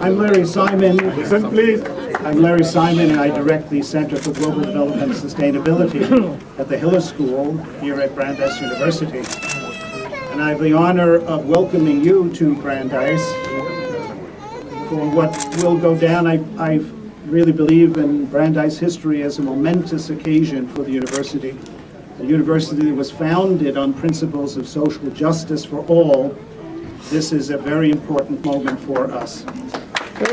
I'm Larry Simon. Listen, please. I'm Larry Simon, and I direct the Center for Global Development and Sustainability at the Hiller School here at Brandeis University. And I have the honor of welcoming you to Brandeis for what will go down. I really believe in Brandeis history as a momentous occasion for the university. The university was founded on principles of social justice for all. This is a very important moment for us. So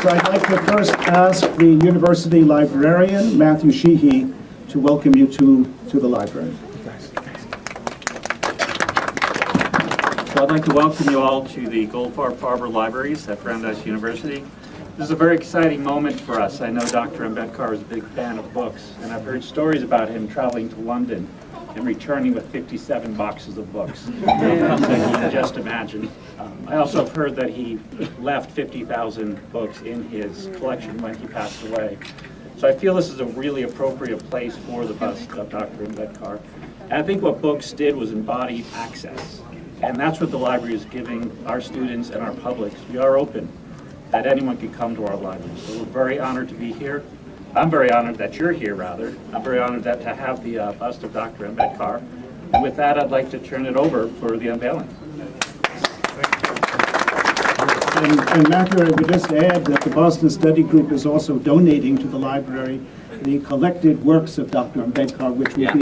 I'd like to first ask the university librarian, Matthew Sheehy, to welcome you to the library. So I'd like to welcome you all to the Goldfarb Farber Libraries at Brandeis University. This is a very exciting moment for us. I know Dr. Ambedkar is a big fan of books, and I've heard stories about him traveling to London and returning with 57 boxes of books. So you can just imagine. I also have heard that he left 50,000 books in his collection when he passed away. So I feel this is a really appropriate place for the bust of Dr. Ambedkar. And I think what books did was embody access. And that's what the library is giving our students and our public. We are open, that anyone can come to our library. So we're very honored to be here. I'm very honored that you're here, rather. I'm very honored that to have the bust of Dr. Ambedkar. And with that, I'd like to turn it over for the unveiling. And Matthew, I would just add that the Boston Study Group is also donating to the library the collected works of Dr. Ambedkar, which will be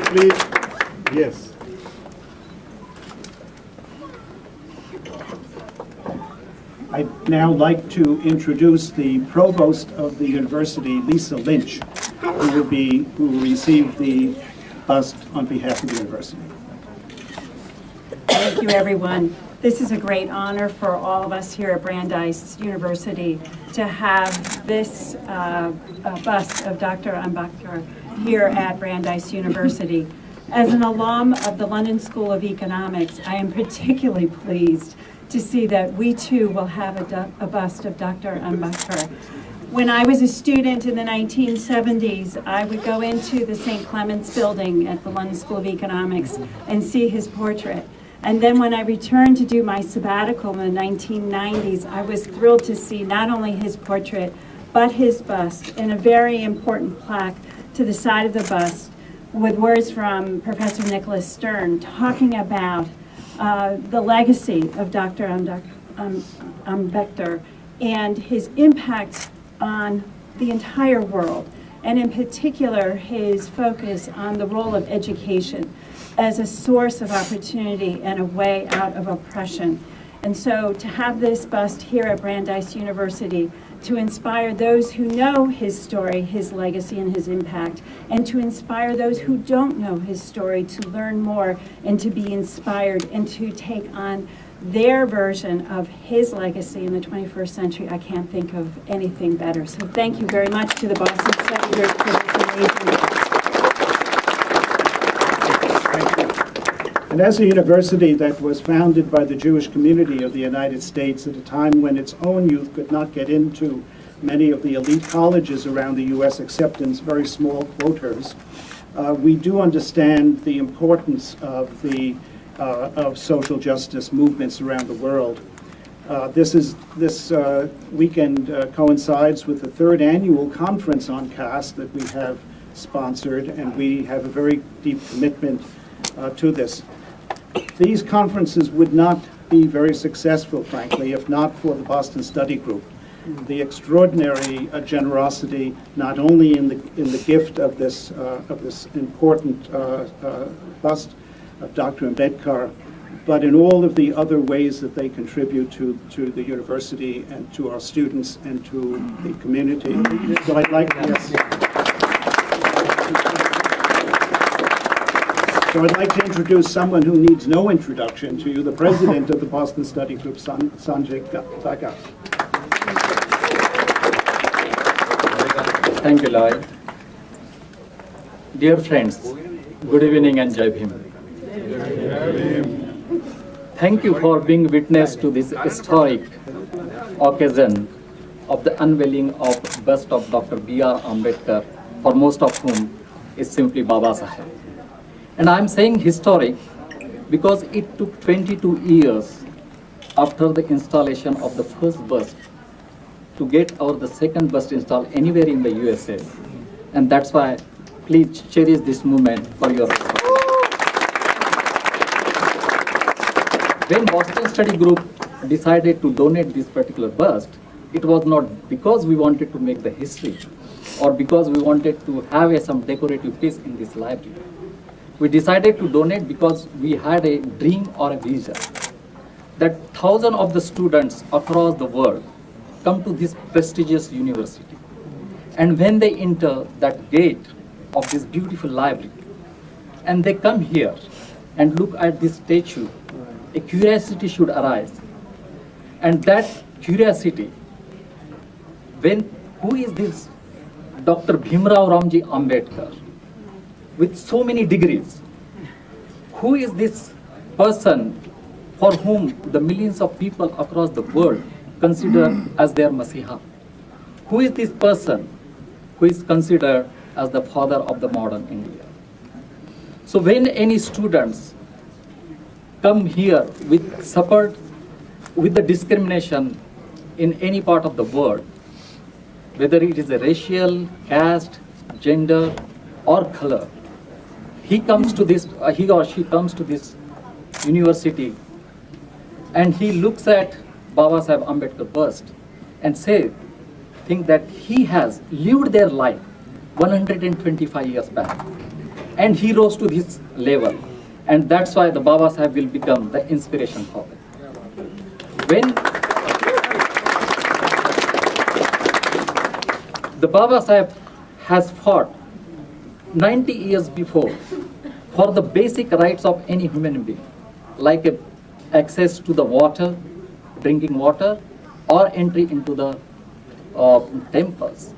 please. Yes. I'd now like to introduce the provost of the university, Lisa Lynch, who will receive the bust on behalf of the university. Thank you, everyone. This is a great honor for all of us here at Brandeis University to have this bust of Dr. Ambedkar here at Brandeis University. As an alum of the London School of Economics, I am particularly pleased to see that we too will have a bust of Dr. Ambedkar. When I was a student in the 1970s, I would go into the St. Clement's building at the London School of Economics and see his portrait. And then when I returned to do my sabbatical in the 1990s, I was thrilled to see not only his portrait, but his bust, and a very important plaque to the side of the bust with words from Professor Nicholas Stern talking about the legacy of Dr. Ambedkar and his impact on the entire world, and in particular his focus on the role of education as a source of opportunity and a way out of oppression. And so to have this bust here at Brandeis University to inspire those who know his story, his legacy, and his impact, and to inspire those who don't know his story to learn more and to be inspired and to take on their version of his legacy in the 21st century. I can't think of anything better. So thank you very much to the Boston Study Group for this amazing. And as a university that was founded by the Jewish community of the United States at a time when its own youth could not get into many of the elite colleges around the U.S. except in very small quotas, we do understand the importance of social justice movements around the world. This weekend coincides with the third annual conference on caste that we have sponsored, and we have a very deep commitment to this. These conferences would not be very successful, frankly, if not for the Boston Study Group. The extraordinary generosity, not only in the gift of this important bust of Dr. Ambedkar, but in all of the other ways that they contribute to the university and to our students and to the community. So I'd like, yes. So I'd like to introduce someone who needs no introduction to you, the president of the Boston Study Group, Sanjay Gaga. Thank you, Lloyd. Dear friends, good evening and Jai Bhim. Thank you for being witness to this historic occasion of the unveiling of bust of Dr. B.R. Ambedkar, for most of whom is simply Baba Saheb. And I'm saying historic because it took 22 years after the installation of the first bust to get the second bust installed anywhere in the USA. And that's why please cherish this moment for your When Boston Study Group decided to donate this particular bust, it was not because we wanted to make the history or because we wanted to have some decorative piece in this library. We decided to donate because we had a dream or a vision that thousands of the students across the world come to this prestigious university. And when they enter that gate of this beautiful library, and they come here and look at this statue, a curiosity should arise. And that curiosity, who is this Dr. Bhimrao Ramji Ambedkar with so many degrees? Who is this person for whom the millions of people across the world consider as their Masiha? Who is this person who is considered as the father of the modern India? So when any students come here with suffered with the discrimination in any part of the world, whether it is a racial, caste, gender, or color, he or she comes to this university and he looks at Baba Saheb Ambedkar bust and think that he has lived their life 125 years back and he rose to this level. And that's why the Baba Saheb will become the inspiration for them. When the Baba Saheb has fought 90 years before for the basic rights of any human being, like access to the water, drinking water, or entry into the temples.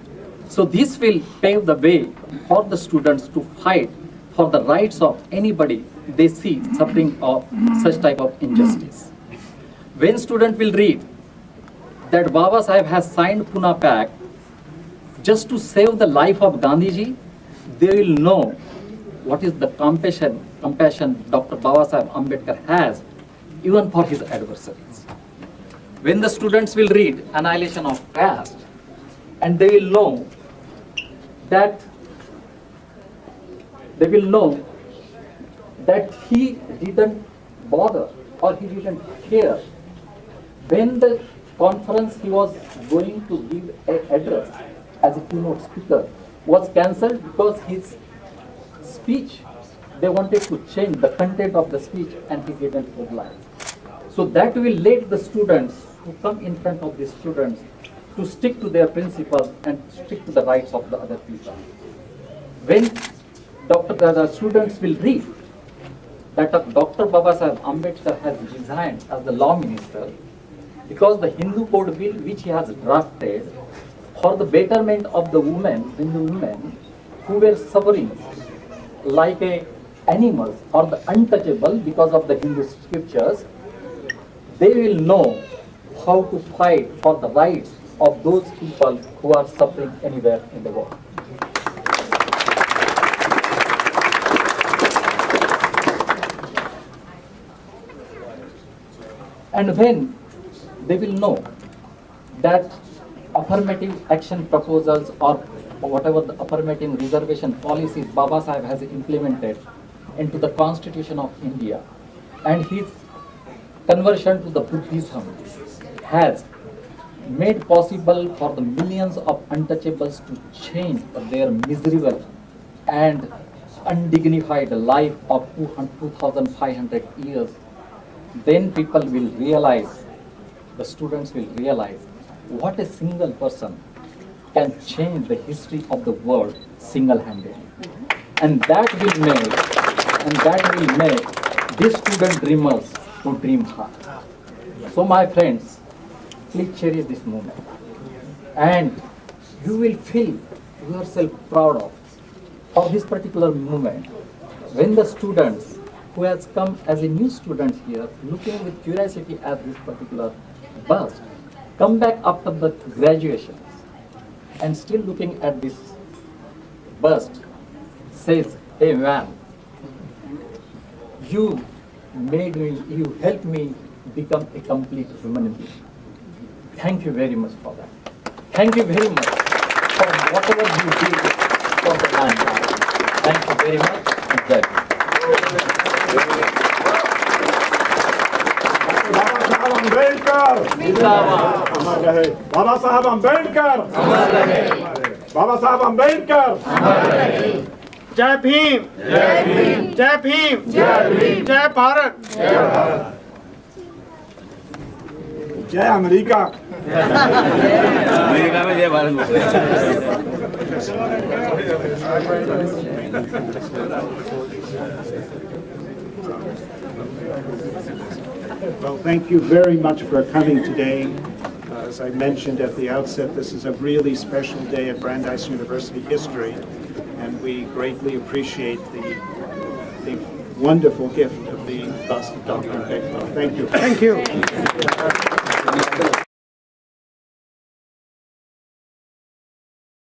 So this will pave the way for the students to fight for the rights of anybody they see suffering of such type of injustice. When student will read that Baba Saheb has signed Pune Pact just to save the life of Gandhiji, they will know what is the compassion Dr. Baba Saheb Ambedkar has even for his adversaries. When the students will read Annihilation of Caste, and they will know that he didn't bother or he didn't care when the conference he was going to give an address as a keynote speaker was cancelled because his speech, they wanted to change the content of the speech and he didn't oblige. So that will let the students who come in front of the students to stick to their principles and stick to the rights of the other people. When the students will read that Dr. Baba Saheb Ambedkar has resigned as the law minister because the Hindu code bill which he has drafted for the betterment of the Hindu women who were suffering like animals or the untouchable because of the Hindu scriptures, they will know how to fight for the rights of those people who are suffering anywhere in the world. And when they will know that affirmative action proposals or whatever the affirmative reservation policies Baba Saheb has implemented into the Constitution of India, and his conversion to the Buddhism has made possible for the millions of untouchables to change their miserable and undignified life of 2,500 years, then people will realize, the students will realize, what a single person can change the history of the world single-handedly. And that will make these student dreamers to dream hard. So my friends, please cherish this moment. And you will feel yourself proud of this particular moment when the students who has come as a new student here, looking with curiosity at this particular bust, come back after the graduation and still looking at this bust, says, hey man, you helped me become a complete human being. Thank you very much for that. Thank you very much for whatever you did for the mankind. Thank you very much. And Jai Hind. बाबा साहब अम्बेडकर बाबा साहब अम्बेडकर जय भीम जय भीम जय भारत जय America America में जय Bharat Well, thank you very much for coming today. As I mentioned at the outset, this is a really special day at Brandeis University history, and we greatly appreciate the wonderful gift of the bust of Dr. Ambedkar. Thank you. Thank you.